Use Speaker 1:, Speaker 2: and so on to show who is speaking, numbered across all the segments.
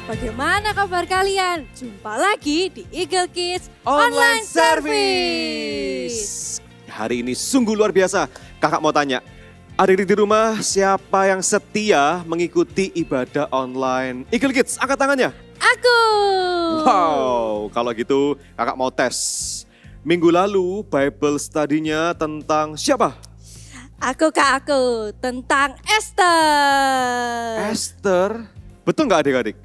Speaker 1: bagaimana kabar kalian? Jumpa lagi di Eagle Kids
Speaker 2: Online Service. Hari ini sungguh luar biasa. Kakak mau tanya, adik-adik di rumah siapa yang setia mengikuti ibadah online Eagle Kids? Angkat tangannya.
Speaker 1: Aku.
Speaker 2: Wow, kalau gitu kakak mau tes. Minggu lalu Bible study-nya tentang siapa?
Speaker 1: Aku tentang Esther.
Speaker 2: Esther. Betul nggak adik-adik?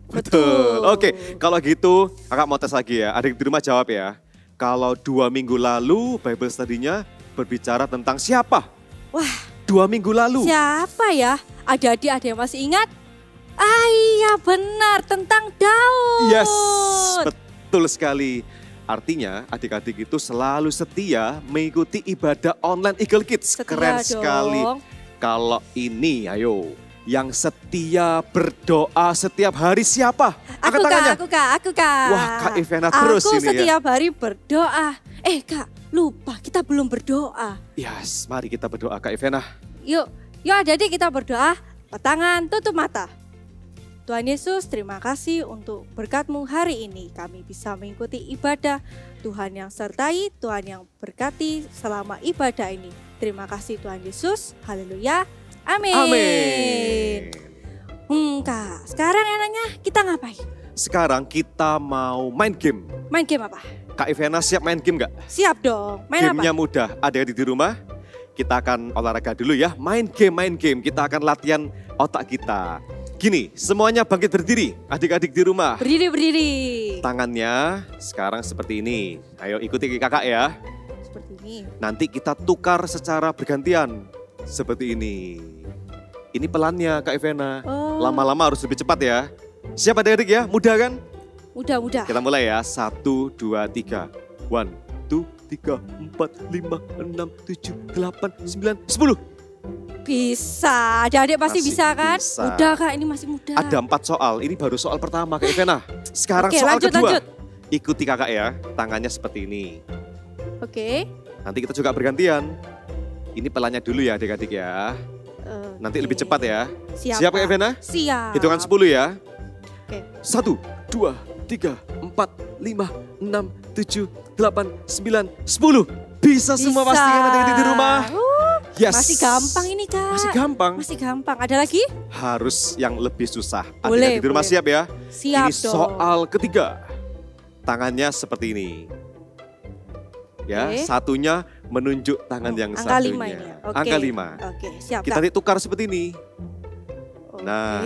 Speaker 1: Betul.
Speaker 2: Oke, kalau gitu kakak mau tes lagi ya. Adik di rumah jawab ya. Kalau 2 minggu lalu Bible study-nya berbicara tentang siapa?
Speaker 1: Wah,
Speaker 2: 2 minggu lalu.
Speaker 1: siapa ya? Adik-adik ada yang masih ingat? Ah iya benar, tentang Daud.
Speaker 2: Yes, betul sekali. Artinya adik-adik itu selalu setia mengikuti ibadah online Eagle Kids.
Speaker 1: Setia
Speaker 2: Keren
Speaker 1: dong.
Speaker 2: sekali. Kalau ini, ayo. Yang setia berdoa setiap hari siapa? Angkat tangannya.
Speaker 1: Aku kak.
Speaker 2: Wah, Kak Ivana terus
Speaker 1: aku
Speaker 2: ini ya.
Speaker 1: setiap hari berdoa. Kak, lupa kita belum berdoa.
Speaker 2: Yes, mari kita berdoa Kak Ivana.
Speaker 1: Yuk adik-adik kita berdoa. Angkat tangan, tutup mata. Tuhan Yesus, terima kasih untuk berkat-Mu hari ini. Kami bisa mengikuti ibadah. Tuhan yang sertai, Tuhan yang berkati selama ibadah ini. Terima kasih Tuhan Yesus. Haleluya. Amin.
Speaker 2: Amin.
Speaker 1: Kak, sekarang enaknya kita ngapain?
Speaker 2: Sekarang kita mau main game.
Speaker 1: Main game apa?
Speaker 2: Kak Ivana siap main game nggak?
Speaker 1: Siap dong. Main
Speaker 2: Gamenya
Speaker 1: apa?
Speaker 2: mudah. Adik-adik di rumah, kita akan olahraga dulu ya. Main game. Kita akan latihan otak kita. Gini, semuanya bangkit berdiri. Adik-adik di rumah.
Speaker 1: Berdiri.
Speaker 2: Tangannya sekarang seperti ini. Ayo ikuti kakak ya.
Speaker 1: Seperti ini.
Speaker 2: Nanti kita tukar secara bergantian. Seperti ini. Ini pelannya Kak Ivana.
Speaker 1: Oh.
Speaker 2: Lama-lama harus lebih cepat ya. Siap adik-adik ya? Mudah kan?
Speaker 1: Mudah.
Speaker 2: Kita mulai ya. 1, 2, 3. 1, 2, 3, 4, 5, 6, 7, 8, 9, 10.
Speaker 1: Bisa. Adik-adik pasti
Speaker 2: Masih
Speaker 1: bisa kan?
Speaker 2: bisa.
Speaker 1: Mudah Kak, ini masih mudah.
Speaker 2: Ada 4 soal. Ini baru soal pertama Kak Ivana. Sekarang
Speaker 1: Oke,
Speaker 2: soal
Speaker 1: lanjut,
Speaker 2: kedua.
Speaker 1: lanjut.
Speaker 2: Ikuti kakak ya. Tangannya seperti ini.
Speaker 1: Oke.
Speaker 2: Nanti kita juga bergantian. Ini pelannya dulu ya adik-adik ya. Nanti lebih cepat ya. Siap Kak Ivana?
Speaker 1: Siap.
Speaker 2: Hitungan 10 ya.
Speaker 1: Oke.
Speaker 2: 1, 2, 3, 4, 5, 6, 7, 8, 9, 10. Bisa semua pastikan adik-adik di rumah. Yes.
Speaker 1: Masih gampang ini Kak.
Speaker 2: Masih gampang.
Speaker 1: Masih gampang. Ada lagi?
Speaker 2: Harus yang lebih susah.
Speaker 1: Boleh,
Speaker 2: Adik-adik di rumah
Speaker 1: boleh.
Speaker 2: siap ya.
Speaker 1: Siap
Speaker 2: Ini
Speaker 1: dong.
Speaker 2: soal ketiga. Tangannya seperti ini. Ya,
Speaker 1: Oke.
Speaker 2: satunya menunjuk tangan yang
Speaker 1: Angka
Speaker 2: satunya.
Speaker 1: 5 ini ya. Oke.
Speaker 2: Angka 5.
Speaker 1: Oke, siap
Speaker 2: Kita
Speaker 1: Kak.
Speaker 2: nanti tukar seperti ini.
Speaker 1: Oke.
Speaker 2: Nah.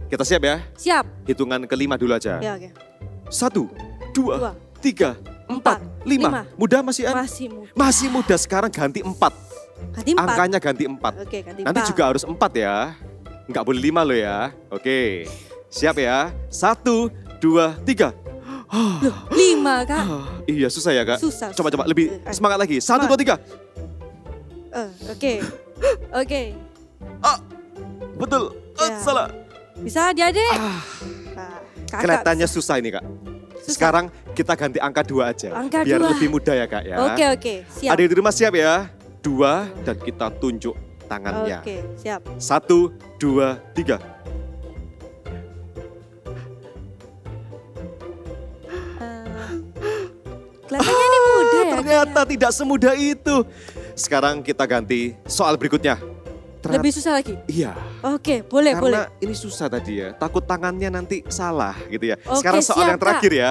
Speaker 2: Kita siap ya?
Speaker 1: Siap.
Speaker 2: Hitungan kelima dulu aja.
Speaker 1: Ya, oke.
Speaker 2: 1, 2,
Speaker 1: Dua,
Speaker 2: 3, 4, 5. Mudah masih An?
Speaker 1: Masih mudah.
Speaker 2: Masih mudah, sekarang ganti 4.
Speaker 1: Ganti 4.
Speaker 2: Angkanya ganti 4.
Speaker 1: Oke, ganti 4.
Speaker 2: Nanti juga harus 4 ya. Enggak boleh 5 loh ya. Oke. Siap ya? 1, 2, 3.
Speaker 1: 5 Kak.
Speaker 2: Iya susah ya Kak?
Speaker 1: Susah.
Speaker 2: Coba lebih semangat lagi. 1, 2, 3.
Speaker 1: Oke. Oke.
Speaker 2: Betul.
Speaker 1: Ya.
Speaker 2: Salah.
Speaker 1: Bisa adik-adik?
Speaker 2: Ah,
Speaker 1: Nah, Kakak
Speaker 2: kelihatannya susah ini Kak.
Speaker 1: Susah.
Speaker 2: Sekarang kita ganti angka 2 aja.
Speaker 1: Angka
Speaker 2: biar
Speaker 1: 2.
Speaker 2: lebih mudah ya Kak ya.
Speaker 1: Oke. Siap.
Speaker 2: Adik di rumah siap ya? 2 dan kita tunjuk tangannya.
Speaker 1: Oke, siap.
Speaker 2: 1, 2, 3.
Speaker 1: Kelihatannya ini mudah ya.
Speaker 2: Ternyata tidak semudah itu. Sekarang kita ganti soal berikutnya.
Speaker 1: Lebih susah lagi?
Speaker 2: Iya.
Speaker 1: Oke, boleh.
Speaker 2: Karena ini susah tadi ya. Takut tangannya nanti salah gitu ya.
Speaker 1: Oke,
Speaker 2: Sekarang soal
Speaker 1: siap,
Speaker 2: yang terakhir ya.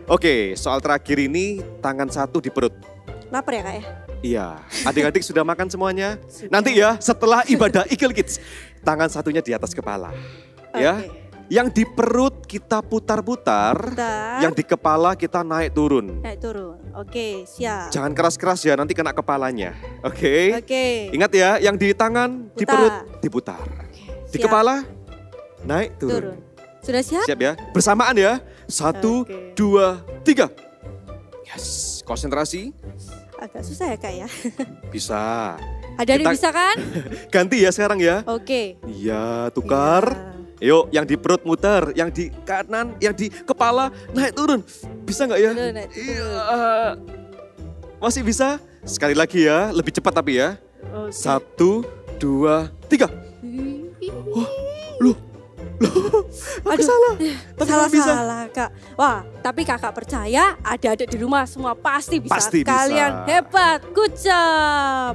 Speaker 2: Oke, soal terakhir ini tangan satu di perut.
Speaker 1: Lapar ya Kak ya?
Speaker 2: Iya. Adik-adik sudah makan semuanya?
Speaker 1: Sudah.
Speaker 2: Nanti ya setelah ibadah Eagle Kids. Tangan satunya di atas kepala. Ya.
Speaker 1: Oke.
Speaker 2: Yang di perut kita putar-putar.
Speaker 1: Bentar.
Speaker 2: Yang di kepala kita naik turun.
Speaker 1: Naik turun. Oke, siap.
Speaker 2: Jangan keras-keras ya, nanti kena kepalanya. Oke.
Speaker 1: Oke.
Speaker 2: Ingat ya, yang di tangan, di
Speaker 1: Putar.
Speaker 2: perut, diputar.
Speaker 1: Oke,
Speaker 2: Di
Speaker 1: siap.
Speaker 2: kepala, naik turun.
Speaker 1: Turun. Sudah siap?
Speaker 2: Siap ya? Bersamaan ya. 1,
Speaker 1: Oke.
Speaker 2: 2, 3. Yes, konsentrasi.
Speaker 1: Agak susah ya Kak ya?
Speaker 2: Bisa.
Speaker 1: Adik-adik
Speaker 2: Kita-
Speaker 1: bisa kan?
Speaker 2: Ganti ya sekarang ya.
Speaker 1: Oke.
Speaker 2: Iya, tukar.
Speaker 1: Iya.
Speaker 2: Yuk, yang di perut muter, yang di kanan, yang di kepala naik turun. Bisa nggak ya?
Speaker 1: Turun, naik turun.
Speaker 2: Iya. Masih bisa? Sekali lagi ya, lebih cepat tapi ya.
Speaker 1: Oke.
Speaker 2: 1, 2, 3. Loh, Aku salah. Tapi kok bisa?
Speaker 1: Salah Kak. Wah, tapi Kakak percaya adik-adik di rumah semua pasti bisa.
Speaker 2: Pasti bisa.
Speaker 1: Kalian hebat, good job.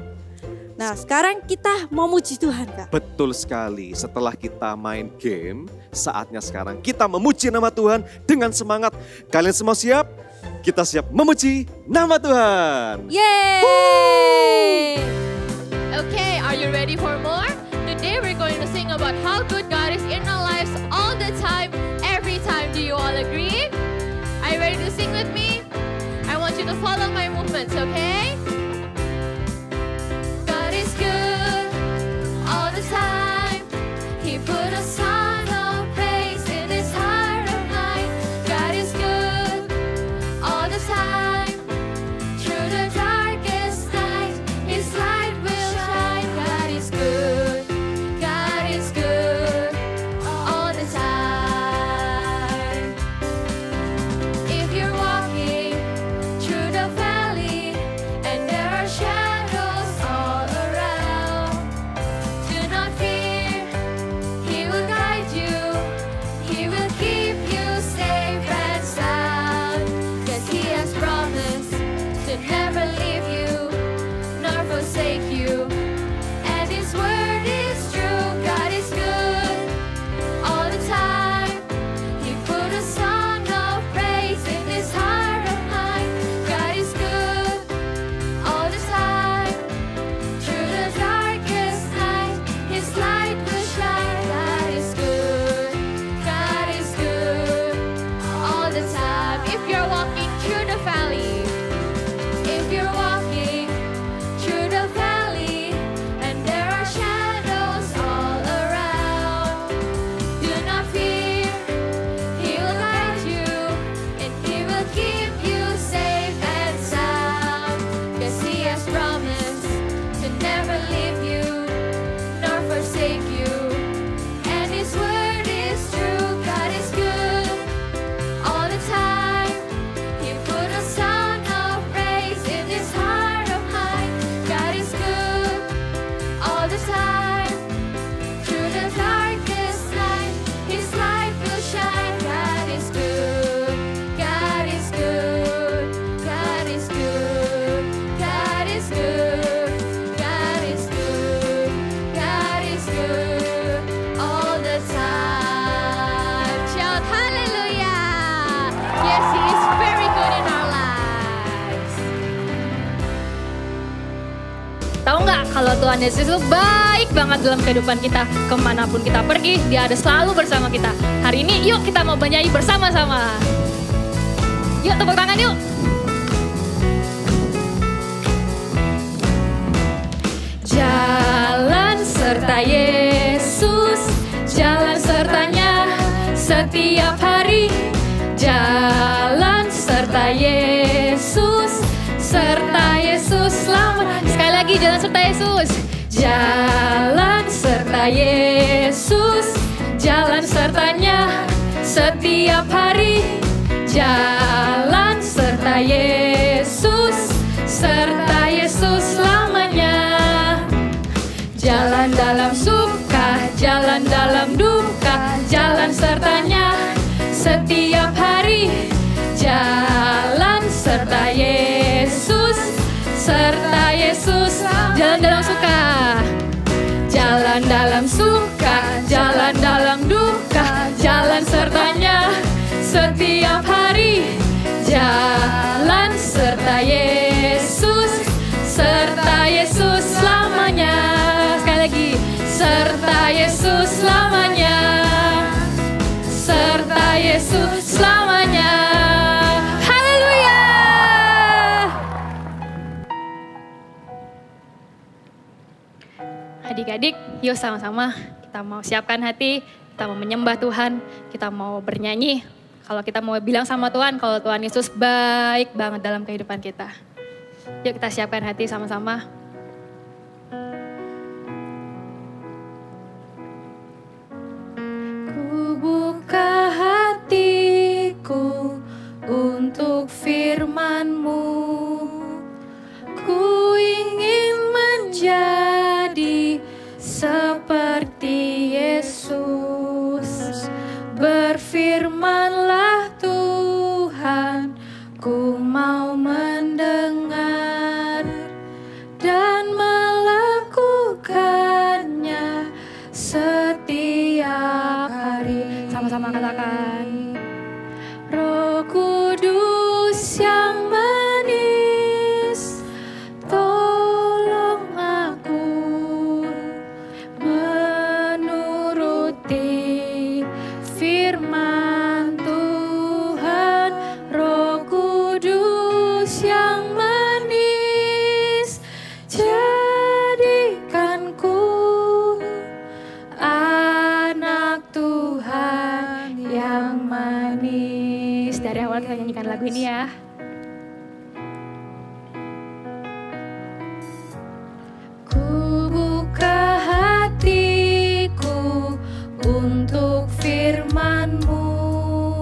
Speaker 1: Nah, sekarang kita mau muji Tuhan, Kak.
Speaker 2: Betul sekali. Setelah kita main game, saatnya sekarang kita memuji nama Tuhan dengan semangat. Kalian semua siap? Kita siap memuji nama Tuhan.
Speaker 1: Yeay!
Speaker 3: Okay, are you ready for more? Today we're going to sing about how good God is in our lives all the time, every time. Do you all agree? Are you ready to sing with me? I want you to follow my movements, okay? God is good all the time. He put a song of praise in his heart of mine. God is good all the time. Through the darkest night, his light will shine. God is good. God is good all the time. If you're walking through the valley and there are shadows all around, do not fear. He will guide you. He will keep you safe and sound. 'Cause he has promised to never leave you nor forsake you. And his word is true. God is good all the time. He put a song of praise in this heart of mine. God is good all the time. Through the darkest night, his light will shine. God is good. God is good all the time. If you're walking through the valley, if you're walking through the valley and there are shadows all around, do not fear. He will guide you and he will keep you safe and sound. 'Cause he has promised to never leave you nor forsake you. And his word is true. God is good all the time. He put a song of praise in this heart of mine. God is good all the time. Through the darkest night, his light will shine. God is good. God is good. God is good. God is good. God is good. God is good all the time. Shout hallelujah. Yes, he is very good in our lives. Tahu nggak kalau Tuhan Yesus itu baik banget dalam kehidupan kita. Kemanapun kita pergi, dia ada selalu bersama kita. Hari ini yuk kita mau bernyanyi bersama-sama. Yuk tepuk tangan yuk. Jalan serta Yesus, jalan sertanya setiap hari. Jalan serta Yesus selama. Sekali lagi jalan serta Yesus. Jalan serta Yesus, jalan sertanya setiap hari. Jalan serta Yesus selamanya. Jalan dalam suka, jalan dalam duka, jalan sertanya setiap hari. Jalan serta Yesus, jalan dalam suka, jalan dalam suka, jalan dalam duka, jalan sertanya setiap hari. Jalan serta Yesus selamanya. Sekali lagi, serta Yesus selamanya, serta Yesus selamanya. Haleluya. Adik-adik, yuk sama-sama kita mau siapkan hati, kita mau menyembah Tuhan, kita mau bernyanyi. Kalau kita mau bilang sama Tuhan, kalau Tuhan Yesus baik banget dalam kehidupan kita. Yuk kita siapkan hati sama-sama. Ku buka hatiku untuk firman-Mu. Ku ingin menjadi seperti Yesus. mau mendengar dan melakukannya setiap hari. Sama-sama katakan. Roh Kudus yang manis, tolong aku menuruti firman Tuhan. Roh Kudus yang manis, jadikanku anak Tuhan yang manis. Dari awal kita nyanyikan lagu ini ya. Ku buka hatiku untuk firman-Mu.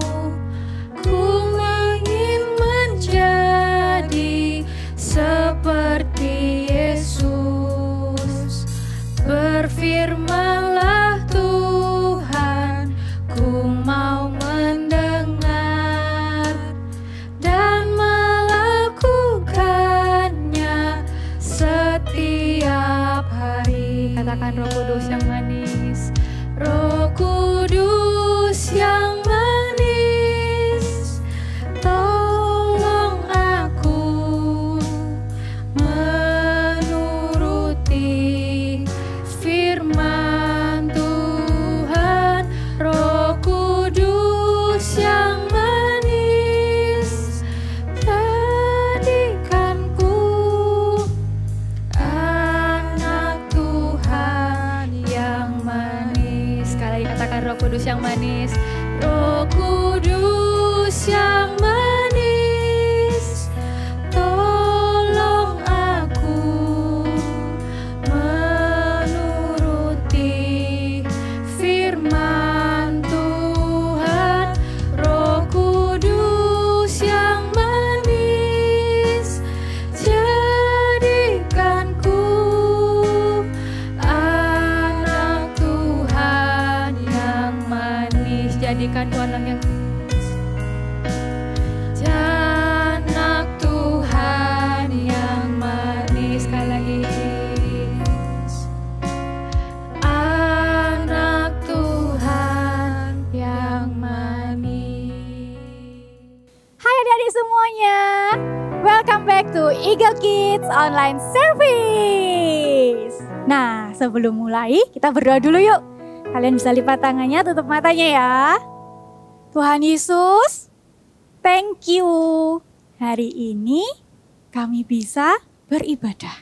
Speaker 3: Ku ingin menjadi seperti Yesus. Berfirmanlah Tuhan, ku mau mendengar dan melakukannya setiap hari. Katakan Roh Kudus yang manis. Roh Kudus yang manis, tolong aku menuruti firman Tuhan. Roh Kudus yang manis, jadikanku anak Tuhan yang manis. Sekali lagi katakan Roh Kudus yang manis. Roh Kudus yang manis, tolong aku menuruti firman Tuhan. Roh Kudus yang manis, jadikanku anak Tuhan yang manis. Jadikanku anak yang anak Tuhan yang manis. Sekali lagi. Anak Tuhan yang manis.
Speaker 4: Hai adik-adik semuanya, welcome back to Eagle Kids Online Service. Nah, sebelum mulai kita berdoa dulu yuk. Kalian bisa lipat tangannya, tutup matanya ya. Tuhan Yesus, thank you. Hari ini kami bisa beribadah.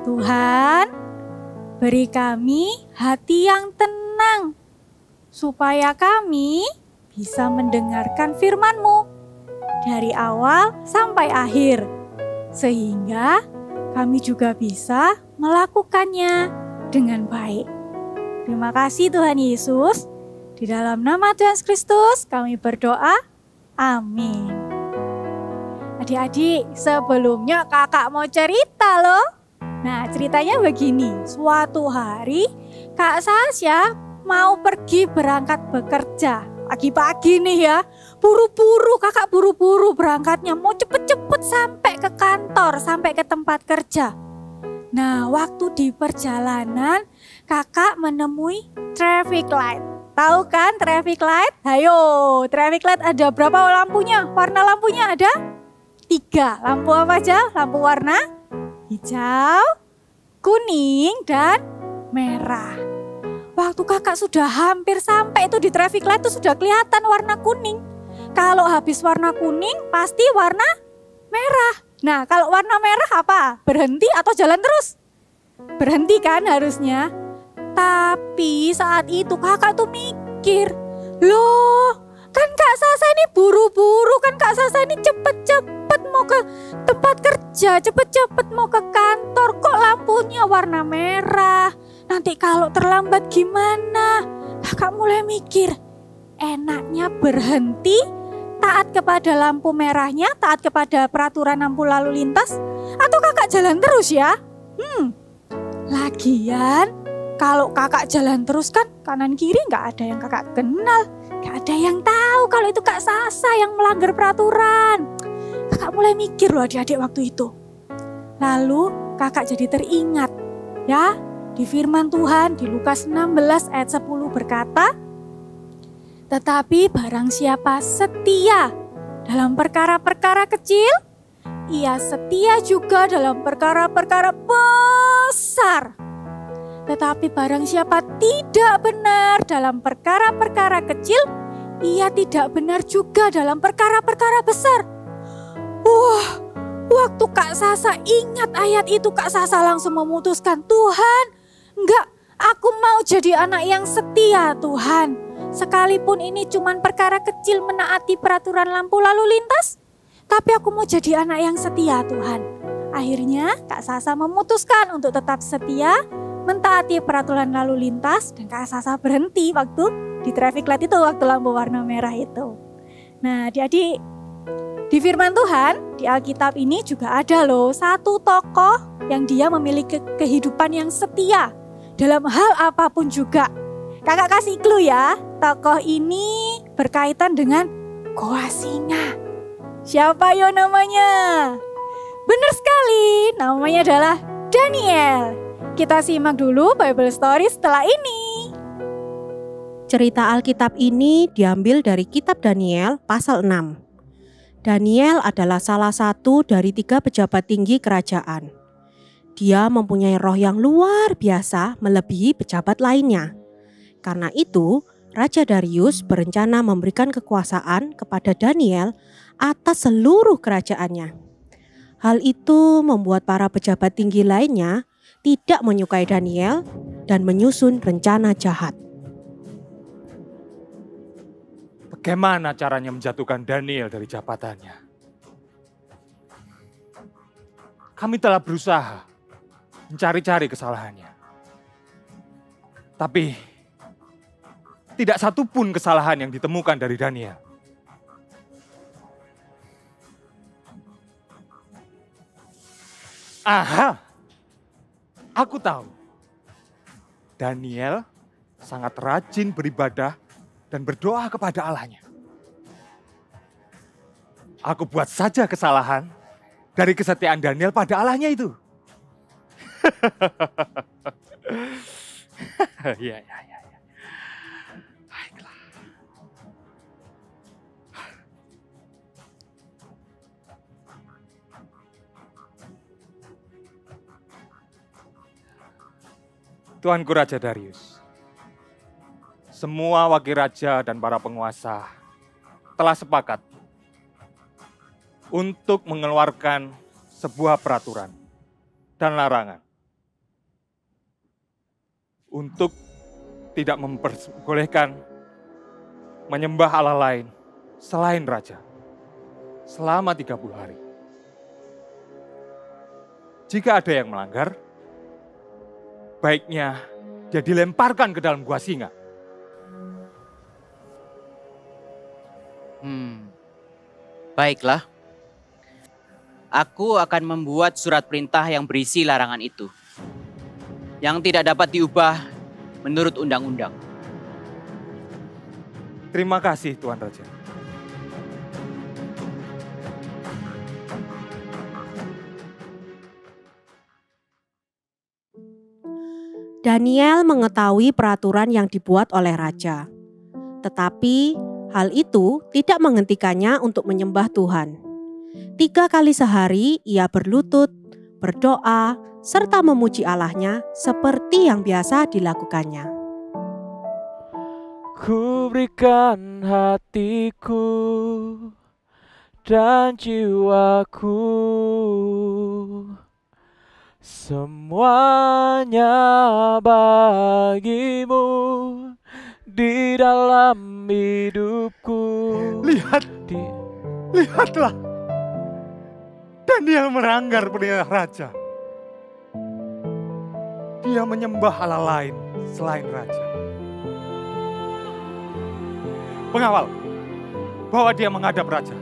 Speaker 4: Tuhan, beri kami hati yang tenang, supaya kami bisa mendengarkan firman-Mu dari awal sampai akhir, sehingga kami juga bisa melakukannya dengan baik. Terima kasih Tuhan Yesus. Di dalam nama Tuhan Yesus Kristus kami berdoa. Amin. Adik-adik, sebelumnya kakak mau cerita loh. Nah, ceritanya begini. Suatu hari Kak Sasya mau pergi berangkat bekerja. Pagi-pagi nih ya, buru-buru, kakak buru-buru berangkatnya, mau cepet-cepet sampai ke kantor, sampai ke tempat kerja. Nah, waktu di perjalanan kakak menemui traffic light. Tahu kan traffic light? Ayo, traffic light ada berapa lampunya? Warna lampunya ada 3. Lampu apa aja? Lampu warna hijau, kuning, dan merah. Waktu kakak sudah hampir sampai itu di traffic light itu sudah kelihatan warna kuning. Kalau habis warna kuning pasti warna merah. Nah, kalau warna merah apa? Berhenti atau jalan terus? Berhenti kan harusnya. Tapi saat itu kakak tuh mikir, loh kan Kak Sasa ini buru-buru, kan Kak Sasa ini cepet-cepet mau ke tempat kerja, cepet-cepet mau ke kantor, kok lampunya warna merah? Nanti kalau terlambat gimana? Kakak mulai mikir, enaknya berhenti, taat kepada lampu merahnya, taat kepada peraturan lampu lalu lintas, atau kakak jalan terus ya? Lagian kalau kakak jalan terus kan kanan kiri gak ada yang kakak kenal, gak ada yang tahu kalau itu Kak Sasa yang melanggar peraturan. kakak mulai mikir loh adik-adik waktu itu. Lalu kakak jadi teringat ya, di firman Tuhan di Lukas 16 ayat 10 berkata, tetapi barang siapa setia dalam perkara-perkara kecil, ia setia juga dalam perkara-perkara besar. Tetapi barang siapa tidak benar dalam perkara-perkara kecil, ia tidak benar juga dalam perkara-perkara besar. Wah, waktu Kak Sasa ingat ayat itu, Kak Sasa langsung memutuskan, Tuhan, enggak, aku mau jadi anak yang setia Tuhan. Sekalipun ini cuma perkara kecil menaati peraturan lampu lalu lintas, tapi aku mau jadi anak yang setia Tuhan. Akhirnya Kak Sasa memutuskan untuk tetap setia, mentaati peraturan lalu lintas, dan Kak Sasa berhenti waktu di traffic light itu, waktu lampu warna merah itu. Nah, adik-adik, di firman Tuhan, di Alkitab ini juga ada loh satu tokoh yang dia memiliki kehidupan yang setia dalam hal apapun juga. Kakak kasih clue ya, tokoh ini berkaitan dengan Goa Singa. Siapa yo namanya? Benar sekali, namanya adalah Daniel. Kita simak dulu Bible Story setelah ini.
Speaker 5: Cerita Alkitab ini diambil dari kitab Daniel pasal 6. Daniel adalah salah satu dari 3 pejabat tinggi kerajaan. Dia mempunyai roh yang luar biasa melebihi pejabat lainnya. Karena itu, Raja Darius berencana memberikan kekuasaan kepada Daniel atas seluruh kerajaannya. Hal itu membuat para pejabat tinggi lainnya tidak menyukai Daniel dan menyusun rencana jahat.
Speaker 6: Bagaimana caranya menjatuhkan Daniel dari jabatannya? Kami telah berusaha mencari-cari kesalahannya. Tapi tidak satu pun kesalahan yang ditemukan dari Daniel. Aha, aku tahu. Daniel sangat rajin beribadah dan berdoa kepada Allahnya. Aku buat saja kesalahan dari kesetiaan Daniel pada Allahnya itu. Ya. Baiklah. Tuanku Raja Darius, semua wakil raja dan para penguasa telah sepakat untuk mengeluarkan sebuah peraturan dan larangan untuk tidak memperbolehkan menyembah Allah lain selain raja selama 30 hari. Jika ada yang melanggar, baiknya dia dilemparkan ke dalam gua singa.
Speaker 7: Baiklah. Aku akan membuat surat perintah yang berisi larangan itu, yang tidak dapat diubah menurut undang-undang.
Speaker 6: Terima kasih, Tuan Raja.
Speaker 5: Daniel mengetahui peraturan yang dibuat oleh raja. Tetapi hal itu tidak menghentikannya untuk menyembah Tuhan. 3 kali sehari ia berlutut, berdoa, serta memuji Allahnya seperti yang biasa dilakukannya.
Speaker 8: Ku berikan hatiku dan jiwaku, semuanya bagimu di dalam hidupku.
Speaker 6: Lihatlah, Daniel melanggar perintah raja. Dia menyembah Allah lain selain raja. Pengawal, bawa dia menghadap raja.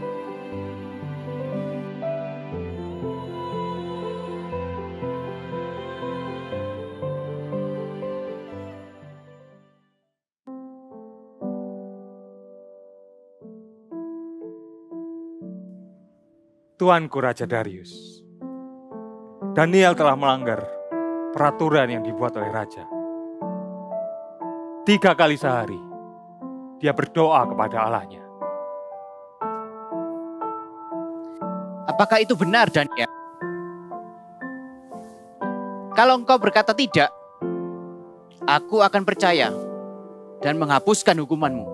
Speaker 6: Tuanku Raja Darius, Daniel telah melanggar peraturan yang dibuat oleh Raja. 3 kali sehari, dia berdoa kepada Allahnya.
Speaker 7: Apakah itu benar, Daniel? Kalau engkau berkata tidak, aku akan percaya dan menghapuskan hukumanmu.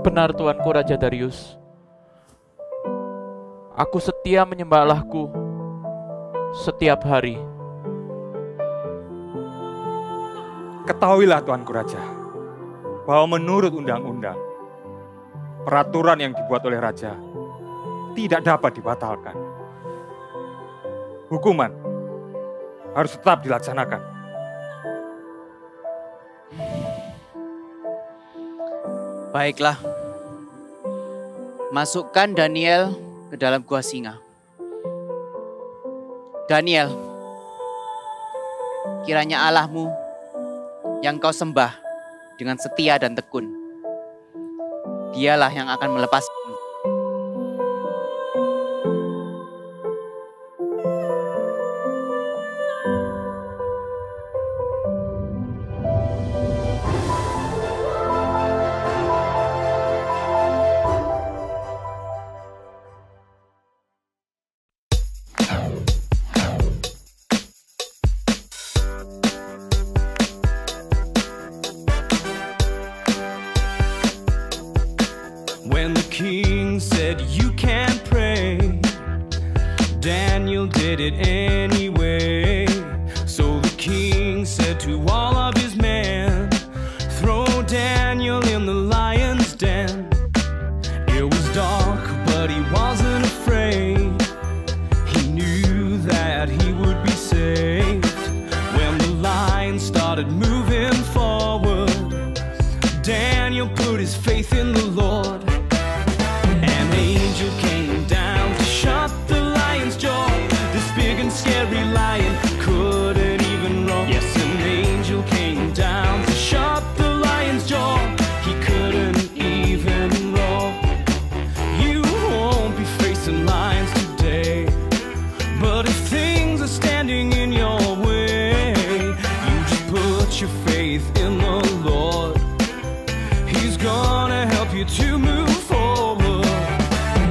Speaker 8: Benar Tuanku Raja Darius. Aku setia menyembah Allahku setiap hari.
Speaker 6: Ketahuilah Tuanku Raja, bahwa menurut undang-undang, peraturan yang dibuat oleh Raja tidak dapat dibatalkan. Hukuman harus tetap dilaksanakan.
Speaker 7: Baiklah, masukkan Daniel ke dalam gua singa. Daniel, kiranya Allahmu yang kau sembah dengan setia dan tekun, dialah yang akan melepaskanmu.
Speaker 9: When the king said you can't pray, Daniel did it anyway. So the king said to all of his men, throw Daniel in the lion's den. It was dark, but he wasn't afraid. He knew that he would be saved. When the lion started moving forward, Daniel put his faith in the Lord. An angel came down to shut the lion's jaw. This big and scary lion couldn't even roar. Yes, an angel came down to shut the lion's jaw. He couldn't even roar. You won't be facing lions today, but if things are standing in your way, you just put your faith in the Lord. He's gonna help you to move forward.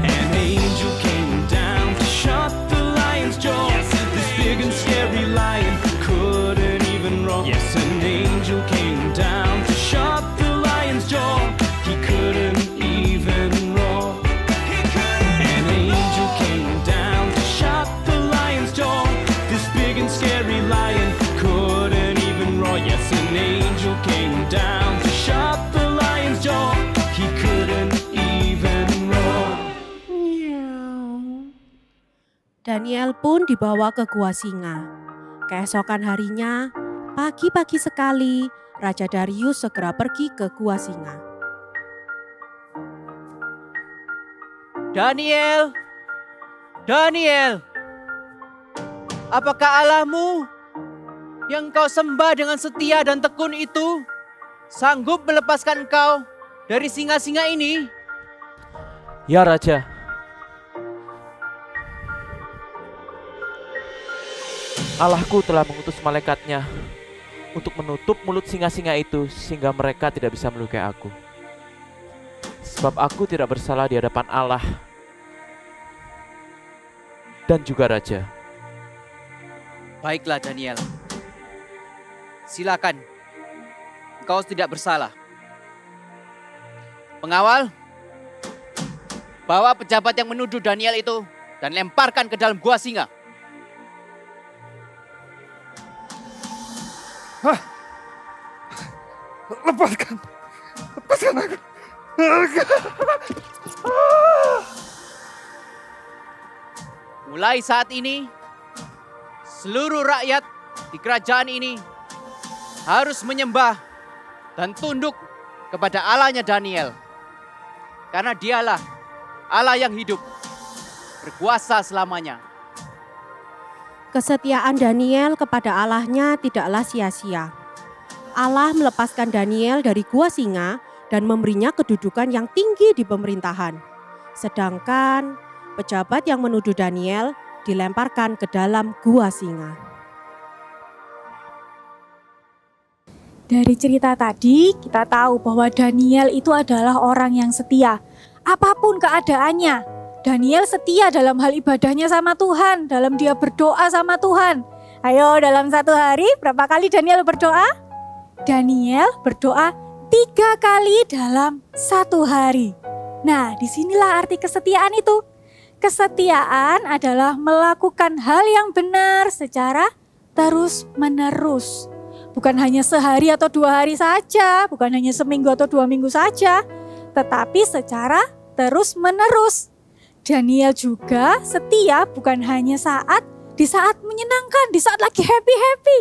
Speaker 9: An angel came down to shut the lion's jaw. This big and scary lion couldn't even roar. Yes, an angel came down to shut the lion's jaw. He couldn't even roar. An angel came down to shut the lion's jaw. This big and scary lion couldn't even roar. Yes, an angel came down to shut the lion's jaw. He couldn't even roar.
Speaker 5: Daniel pun dibawa ke gua singa. Keesokan harinya, pagi-pagi sekali, Raja Darius segera pergi ke gua singa.
Speaker 7: Daniel, Daniel, apakah Allahmu yang kau sembah dengan setia dan tekun itu sanggup melepaskan engkau dari singa-singa ini?
Speaker 8: Ya Raja. Allahku telah mengutus malaikatnya untuk menutup mulut singa-singa itu sehingga mereka tidak bisa melukai aku. Sebab aku tidak bersalah di hadapan Allah dan juga Raja.
Speaker 7: Baiklah Daniel, silakan, engkau tidak bersalah. Pengawal, bawa pejabat yang menuduh Daniel itu dan lemparkan ke dalam gua singa.
Speaker 6: Lepaskan aku.
Speaker 7: Mulai saat ini, seluruh rakyat di kerajaan ini harus menyembah dan tunduk kepada Allahnya Daniel. Karena dialah Allah yang hidup, berkuasa selamanya.
Speaker 5: Kesetiaan Daniel kepada Allahnya tidaklah sia-sia. Allah melepaskan Daniel dari gua singa dan memberinya kedudukan yang tinggi di pemerintahan. Sedangkan pejabat yang menuduh Daniel dilemparkan ke dalam gua singa.
Speaker 4: Dari cerita tadi kita tahu bahwa Daniel itu adalah orang yang setia. Apapun keadaannya, Daniel setia dalam hal ibadahnya sama Tuhan, dalam dia berdoa sama Tuhan. Ayo, dalam satu hari berapa kali Daniel berdoa? Daniel berdoa 3 kali dalam satu hari. Nah, disinilah arti kesetiaan itu. Kesetiaan adalah melakukan hal yang benar secara terus-menerus. Bukan hanya sehari atau 2 hari saja, bukan hanya seminggu atau 2 minggu saja, tetapi secara terus-menerus. Daniel juga setia bukan hanya di saat menyenangkan, di saat lagi happy-happy.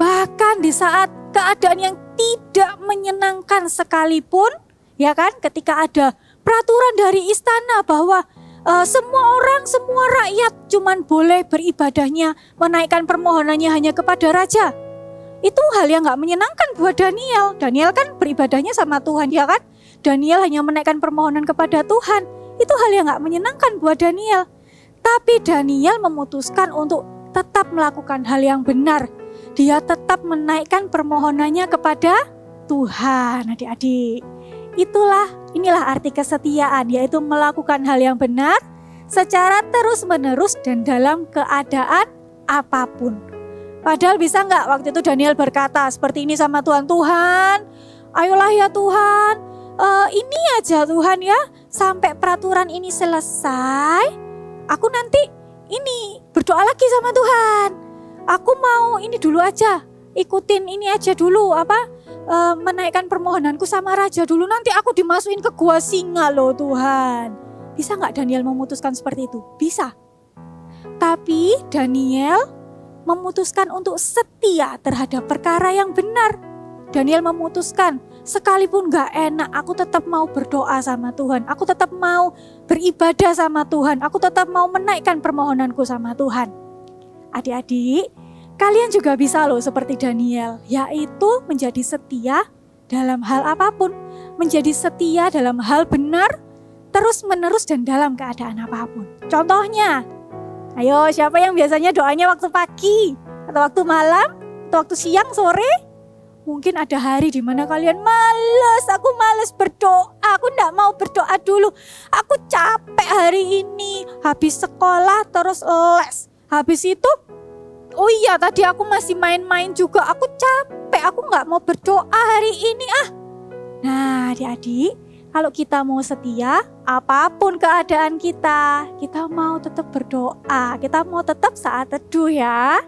Speaker 4: Bahkan di saat keadaan yang tidak menyenangkan sekalipun, ya kan, ketika ada peraturan dari istana bahwa semua orang, semua rakyat cuman boleh beribadahnya, menaikkan permohonannya hanya kepada raja. Itu hal yang gak menyenangkan buat Daniel. Daniel kan beribadahnya sama Tuhan, ya kan? Daniel hanya menaikkan permohonan kepada Tuhan. Itu hal yang gak menyenangkan buat Daniel. Tapi Daniel memutuskan untuk tetap melakukan hal yang benar. Dia tetap menaikkan permohonannya kepada Tuhan, adik-adik. Inilah arti kesetiaan, yaitu melakukan hal yang benar secara terus-menerus dan dalam keadaan apapun. Padahal bisa nggak waktu itu Daniel berkata seperti ini sama Tuhan, Tuhan, ayolah ya Tuhan, ini aja Tuhan ya, sampai peraturan ini selesai, aku nanti ini berdoa lagi sama Tuhan. Aku mau ini dulu aja, ikutin ini aja dulu, menaikkan permohonanku sama raja dulu, nanti aku dimasukin ke gua singa loh Tuhan. Bisa nggak Daniel memutuskan seperti itu? Bisa. Tapi Daniel memutuskan untuk setia terhadap perkara yang benar. Daniel memutuskan, sekalipun gak enak, aku tetap mau berdoa sama Tuhan. Aku tetap mau beribadah sama Tuhan. Aku tetap mau menaikkan permohonanku sama Tuhan. Adik-adik, kalian juga bisa loh seperti Daniel, yaitu menjadi setia dalam hal apapun. Menjadi setia dalam hal benar, terus-menerus dan dalam keadaan apapun. Contohnya, ayo, siapa yang biasanya doanya waktu pagi atau waktu malam atau waktu siang, sore? Mungkin ada hari di mana kalian aku males berdoa, aku enggak mau berdoa dulu. Aku capek hari ini, habis sekolah terus les. Habis itu, oh iya tadi aku masih main-main juga, aku capek, aku enggak mau berdoa hari ini Nah, adik-adik, kalau kita mau setia, apapun keadaan kita mau tetap berdoa, kita mau tetap saat teduh ya.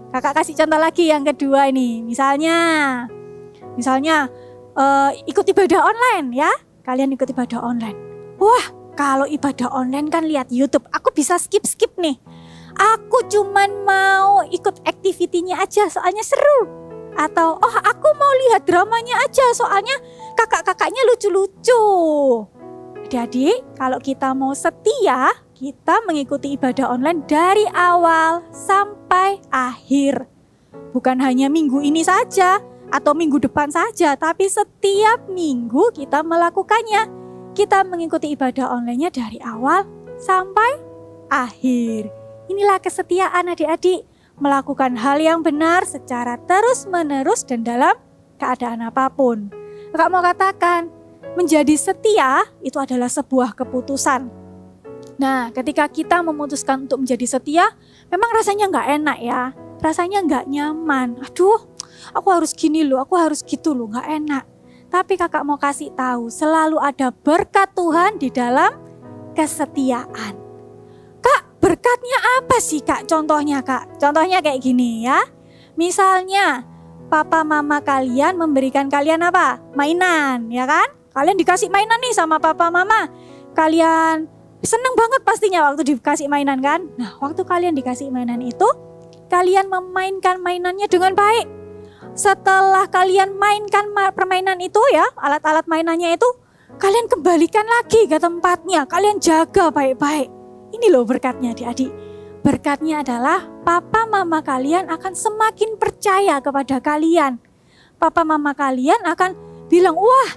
Speaker 4: Kakak kasih contoh lagi yang kedua ini, misalnya ikut ibadah online ya, kalian ikut ibadah online. Wah, kalau ibadah online kan lihat YouTube, aku bisa skip nih. Aku cuman mau ikut activity-nya aja, soalnya seru. Atau, aku mau lihat dramanya aja, soalnya kakak-kakaknya lucu-lucu. Adik-adik, kalau kita mau setia, kita mengikuti ibadah online dari awal sampai akhir. Bukan hanya minggu ini saja, atau minggu depan saja, tapi setiap minggu kita melakukannya. Kita mengikuti ibadah online-nya dari awal sampai akhir. Inilah kesetiaan adik-adik. Melakukan hal yang benar secara terus-menerus dan dalam keadaan apapun. Kakak mau katakan, menjadi setia itu adalah sebuah keputusan. Nah, ketika kita memutuskan untuk menjadi setia, memang rasanya nggak enak ya. Rasanya nggak nyaman. Aduh, aku harus gini loh, aku harus gitu loh, nggak enak. Tapi kakak mau kasih tahu, selalu ada berkat Tuhan di dalam kesetiaan. Berkatnya apa sih kak? Contohnya kak, contohnya kayak gini ya. Misalnya papa mama kalian memberikan kalian apa? Mainan ya kan? Kalian dikasih mainan nih sama papa mama. Kalian seneng banget pastinya waktu dikasih mainan kan? Nah waktu kalian dikasih mainan itu, kalian memainkan mainannya dengan baik. Setelah kalian mainkan permainan itu ya, alat-alat mainannya itu, kalian kembalikan lagi ke tempatnya. Kalian jaga baik-baik. Ini loh berkatnya adik-adik. Berkatnya adalah papa mama kalian akan semakin percaya kepada kalian. Papa mama kalian akan bilang, wah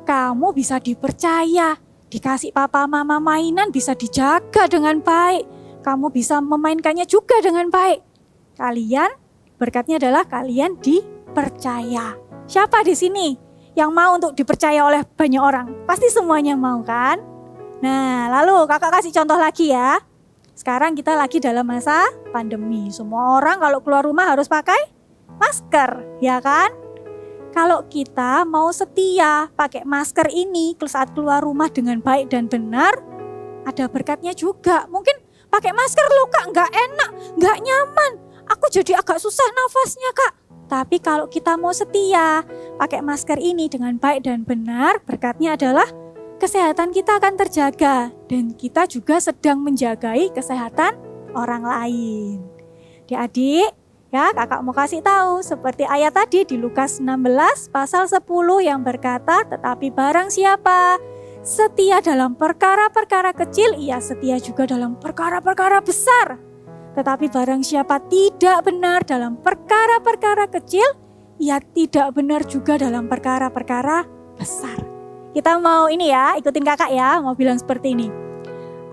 Speaker 4: kamu bisa dipercaya. dikasih papa mama mainan bisa dijaga dengan baik. Kamu bisa memainkannya juga dengan baik. Kalian, berkatnya adalah kalian dipercaya. Siapa di sini yang mau untuk dipercaya oleh banyak orang? Pasti semuanya mau kan? Nah, lalu kakak kasih contoh lagi ya. Sekarang kita lagi dalam masa pandemi. Semua orang kalau keluar rumah harus pakai masker, ya kan? Kalau kita mau setia pakai masker ini saat keluar rumah dengan baik dan benar, ada berkatnya juga. Mungkin pakai masker loh kak, nggak enak, nggak nyaman. Aku jadi agak susah nafasnya kak. Tapi kalau kita mau setia pakai masker ini dengan baik dan benar, berkatnya adalah kesehatan kita akan terjaga. Dan kita juga sedang menjagai kesehatan orang lain. Adik-adik, ya, kakak mau kasih tahu seperti ayat tadi di Lukas 16 pasal 10 yang berkata, tetapi barang siapa setia dalam perkara-perkara kecil, ia setia juga dalam perkara-perkara besar. Tetapi barang siapa tidak benar dalam perkara-perkara kecil, ia tidak benar juga dalam perkara-perkara besar. Kita mau ini ya, ikutin kakak ya, mau bilang seperti ini.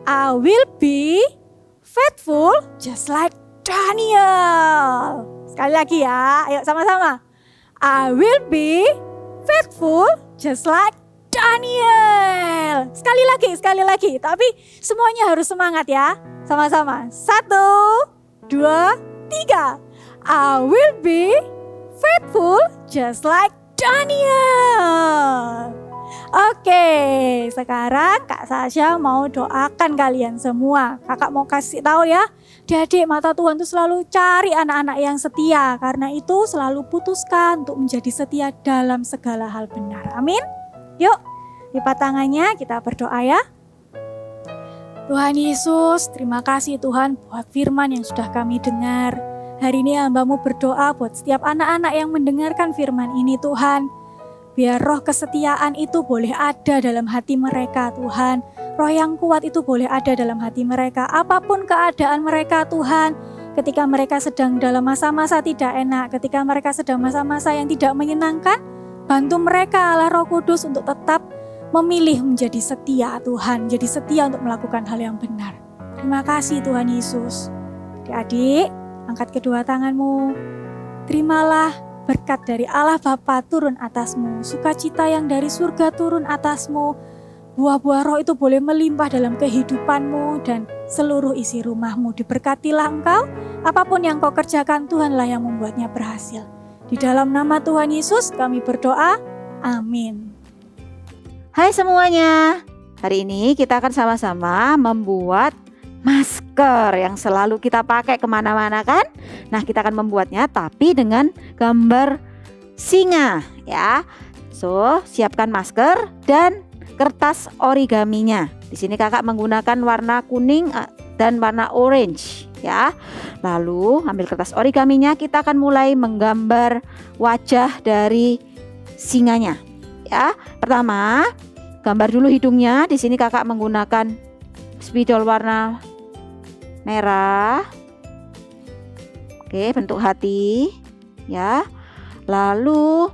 Speaker 4: I will be faithful just like Daniel. Sekali lagi ya, ayo sama-sama. I will be faithful just like Daniel. Sekali lagi. Tapi semuanya harus semangat ya. Sama-sama. 1, 2, 3. I will be faithful just like Daniel. Oke, sekarang Kak Sasha mau doakan kalian semua. Kakak mau kasih tahu ya, adik mata Tuhan itu selalu cari anak-anak yang setia. Karena itu selalu putuskan untuk menjadi setia dalam segala hal benar. Amin. Yuk, lipat tangannya kita berdoa ya. Tuhan Yesus, terima kasih Tuhan buat firman yang sudah kami dengar. Hari ini hamba-Mu berdoa buat setiap anak-anak yang mendengarkan firman ini Tuhan. Biar roh kesetiaan itu boleh ada dalam hati mereka Tuhan. Roh yang kuat itu boleh ada dalam hati mereka. Apapun keadaan mereka Tuhan. Ketika mereka sedang dalam masa-masa tidak enak. Ketika mereka sedang masa-masa yang tidak menyenangkan. Bantu mereka Allah Roh Kudus untuk tetap memilih menjadi setia Tuhan. Menjadi setia untuk melakukan hal yang benar. Terima kasih Tuhan Yesus. Adik-adik, angkat kedua tanganmu. Terimalah berkat dari Allah Bapa turun atasmu, sukacita yang dari surga turun atasmu, buah-buah roh itu boleh melimpah dalam kehidupanmu dan seluruh isi rumahmu. Diberkatilah engkau, apapun yang kau kerjakan Tuhanlah yang membuatnya berhasil. Di dalam nama Tuhan Yesus kami berdoa, amin.
Speaker 10: Hai semuanya, hari ini kita akan sama-sama membuat masker yang selalu kita pakai kemana-mana kan. Nah kita akan membuatnya tapi dengan gambar singa ya. So siapkan masker dan kertas origaminya. Di sini kakak menggunakan warna kuning dan warna orange ya. Lalu ambil kertas origaminya, kita akan mulai menggambar wajah dari singanya ya. Pertama gambar dulu hidungnya. Di sini kakak menggunakan spidol warna merah. Oke, bentuk hati ya. Lalu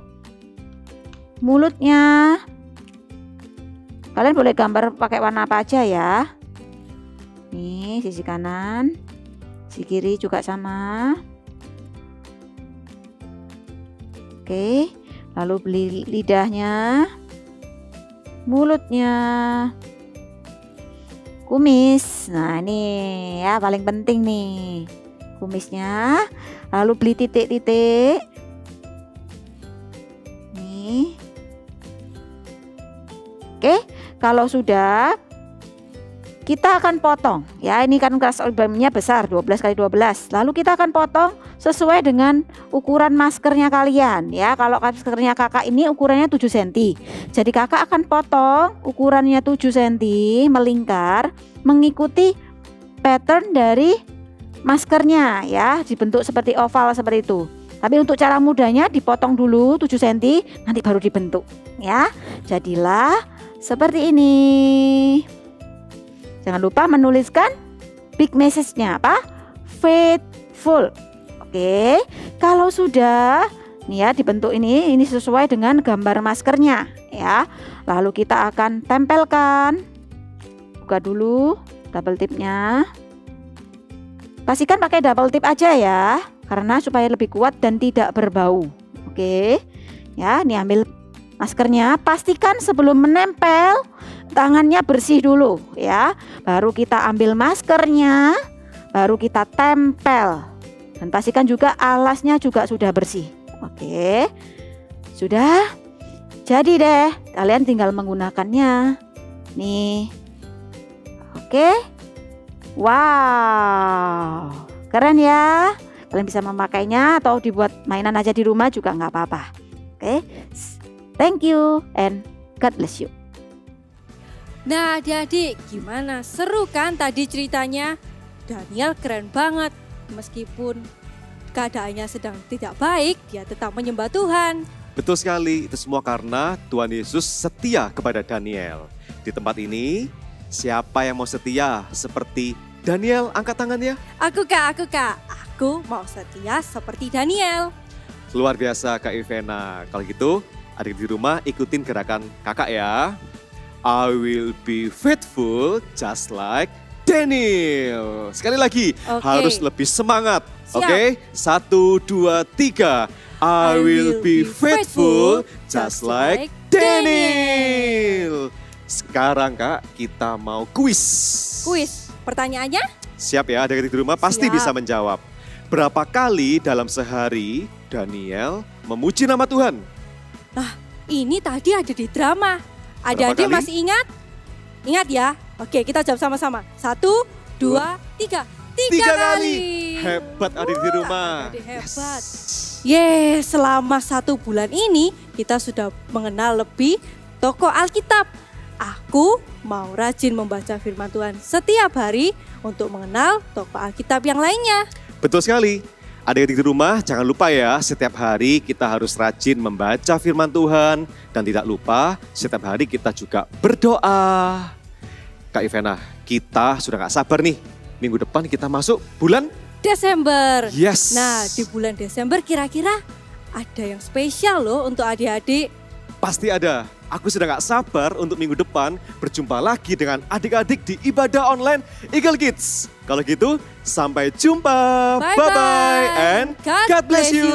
Speaker 10: mulutnya kalian boleh gambar pakai warna apa aja ya. Nih sisi kanan, sisi kiri juga sama. Oke, lalu beli lidahnya, mulutnya, kumis. Nah ini ya paling penting nih kumisnya. Lalu beli titik-titik nih. Oke, kalau sudah kita akan potong ya. Ini kan kertas origaminya besar 12 x 12. Lalu kita akan potong sesuai dengan ukuran maskernya kalian ya. Kalau maskernya kakak ini ukurannya 7 cm. Jadi kakak akan potong ukurannya 7 cm melingkar mengikuti pattern dari maskernya ya. Dibentuk seperti oval seperti itu. Tapi untuk cara mudahnya dipotong dulu 7 cm nanti baru dibentuk ya. Jadilah seperti ini. Jangan lupa menuliskan big message-nya apa? Faithful. Oke, kalau sudah nih ya dibentuk ini sesuai dengan gambar maskernya ya. Lalu kita akan tempelkan Buka dulu double tipnya. Pastikan pakai double tip aja ya, karena supaya lebih kuat dan tidak berbau. Oke. Ya, ini ambil maskernya. Pastikan sebelum menempel tangannya bersih dulu ya. Baru kita ambil maskernya, baru kita tempel. Dan pastikan juga alasnya juga sudah bersih. Oke. Sudah. Jadi deh, kalian tinggal menggunakannya. Nih. Oke. Wow, keren ya. Kalian bisa memakainya atau dibuat mainan aja di rumah juga nggak apa-apa. Oke, thank you and God bless you.
Speaker 1: Nah adik-adik, gimana? Seru kan tadi ceritanya? Daniel keren banget. Meskipun keadaannya sedang tidak baik, dia tetap menyembah Tuhan.
Speaker 2: Betul sekali, itu semua karena Tuhan Yesus setia kepada Daniel. Di tempat ini, siapa yang mau setia seperti Daniel? Angkat tangannya.
Speaker 1: Aku kak. Aku mau setia seperti Daniel.
Speaker 2: Luar biasa Kak Ivena. Kalau gitu, adik di rumah ikutin gerakan kakak ya. I will be faithful just like Daniel. Sekali lagi, harus lebih semangat. Oke, 1, 2, 3. I will be faithful just like Daniel. Sekarang Kak, kita mau kuis.
Speaker 1: Kuis, pertanyaannya?
Speaker 2: Siap ya, adik-adik di rumah pasti bisa menjawab. Berapa kali dalam sehari Daniel memuji nama Tuhan?
Speaker 1: Nah, ini tadi ada di drama. Adik-adik masih ingat? Ingat ya? Oke, kita jawab sama-sama. 1, 2, 3. 3 kali.
Speaker 2: Hebat adik di rumah.
Speaker 1: Adik hebat. Yes, selama 1 bulan ini kita sudah mengenal lebih tokoh Alkitab. Aku mau rajin membaca firman Tuhan setiap hari untuk mengenal tokoh Alkitab yang lainnya.
Speaker 2: Betul sekali. Adik-adik di rumah jangan lupa ya, setiap hari kita harus rajin membaca firman Tuhan. Dan tidak lupa setiap hari kita juga berdoa. Kak Ivena, kita sudah gak sabar nih. Minggu depan kita masuk bulan
Speaker 1: Desember.
Speaker 2: Yes.
Speaker 1: Nah, di bulan Desember kira-kira ada yang spesial loh untuk adik-adik.
Speaker 2: Pasti ada. Aku sudah gak sabar untuk minggu depan berjumpa lagi dengan adik-adik di ibadah online Eagle Kids. Kalau gitu, sampai jumpa. Bye-bye and God bless you.